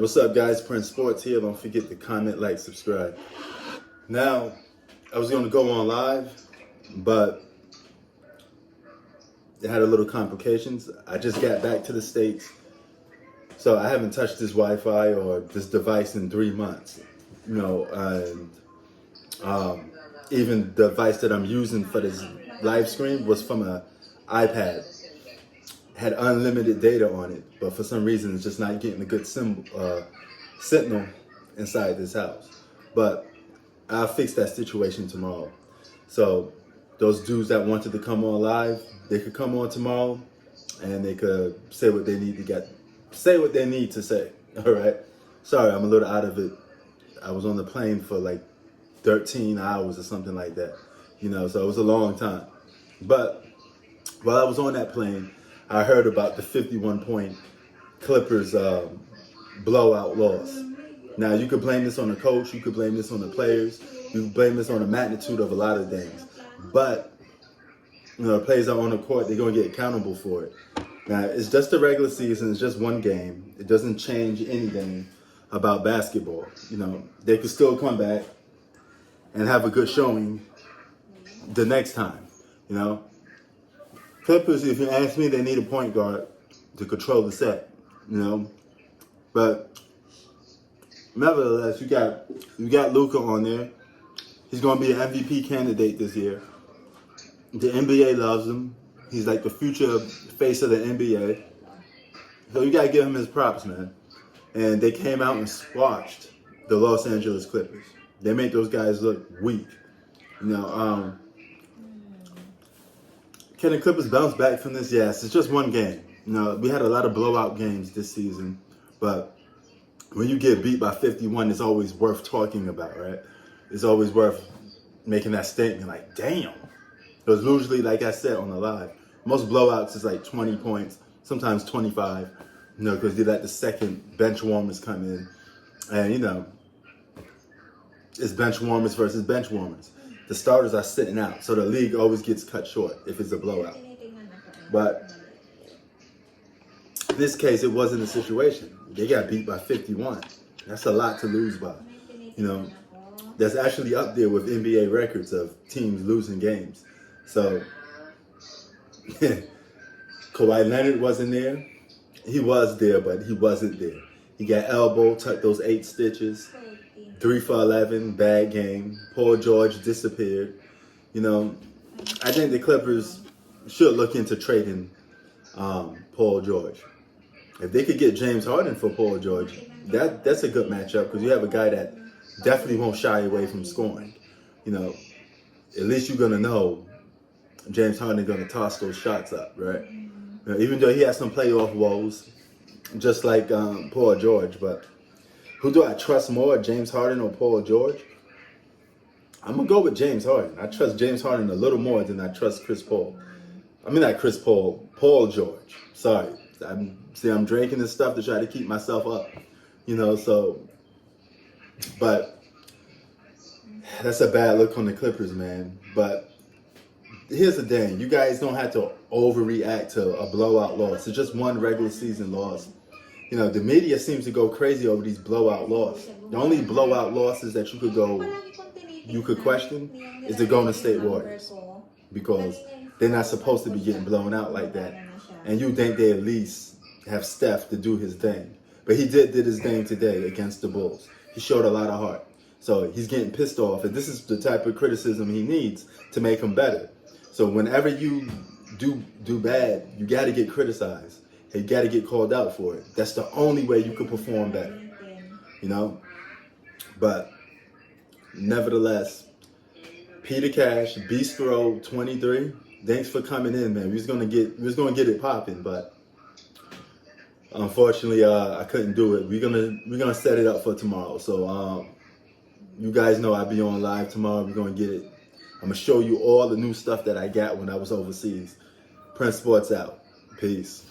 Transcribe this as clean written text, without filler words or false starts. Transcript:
What's up, guys? Prince Sports here. Don't forget to comment, like, subscribe. Now, I was going to go on live, but it had a little complications. I just got back to the States, so I haven't touched this Wi-Fi or this device in 3 months. And even the device that I'm using for this live stream was from an iPad. Had unlimited data on it, but for some reason it's just not getting a good signal inside this house. But I'll fix that situation tomorrow. So those dudes that wanted to come on live, they could come on tomorrow and they could say what they need to say. All right. Sorry, I'm a little out of it. I was on the plane for like 13 hours or something like that, so it was a long time. But while I was on that plane, I heard about the 51-point Clippers blowout loss. Now, you could blame this on the coach, you could blame this on the players, you could blame this on the magnitude of a lot of things. But, the players are on the court, they're going to get accountable for it. Now, it's just the regular season, it's just one game. It doesn't change anything about basketball. They could still come back and have a good showing the next time, Clippers, if you ask me, they need a point guard to control the set, But nevertheless, you got Luka on there. He's going to be an MVP candidate this year. The NBA loves him. He's like the future face of the NBA. So you got to give him his props, man. And they came out and squashed the Los Angeles Clippers. They made those guys look weak. Can the Clippers bounce back from this? Yes, it's just one game. We had a lot of blowout games this season, but when you get beat by 51, it's always worth talking about, right? It's always worth making that statement like, damn. Because usually, like I said on the live, most blowouts is like 20 points, sometimes 25, because you let the second bench warmers come in. And, it's bench warmers versus bench warmers. The starters are sitting out, so the league always gets cut short if it's a blowout. But in this case, it wasn't a situation. They got beat by 51. That's a lot to lose by. That's actually up there with NBA records of teams losing games. So, Kawhi Leonard wasn't there. He was there, but he wasn't there. He got elbowed, tucked those 8 stitches. 3 for 11, bad game. Paul George disappeared. I think the Clippers should look into trading Paul George. If they could get James Harden for Paul George, that's a good matchup because you have a guy that definitely won't shy away from scoring. At least you're going to know James Harden is going to toss those shots up, right? Even though he has some playoff woes, just like Paul George, but who do I trust more, James Harden or Paul George? I'm going to go with James Harden. I trust James Harden a little more than I trust Chris Paul. I mean, not Chris Paul, Paul George. Sorry. I'm drinking this stuff to try to keep myself up, but that's a bad look on the Clippers, man. But here's the thing. You guys don't have to overreact to a blowout loss. It's just one regular season loss. The media seems to go crazy over these blowout losses. The only blowout losses that you could question is the Golden State Warriors, because they're not supposed to be getting blown out like that. And you think they at least have Steph to do his thing. But he did his thing today against the Bulls. He showed a lot of heart. So he's getting pissed off. And this is the type of criticism he needs to make him better. So whenever you do bad, you got to get criticized. You got to get called out for it. That's the only way you can perform better, But nevertheless, Peter Cash, Bistro 23. Thanks for coming in, man. We was gonna get it popping, but unfortunately, I couldn't do it. We're gonna set it up for tomorrow. So you guys know I'll be on live tomorrow. We're gonna get it. I'm gonna show you all the new stuff that I got when I was overseas. Prince Sports out. Peace.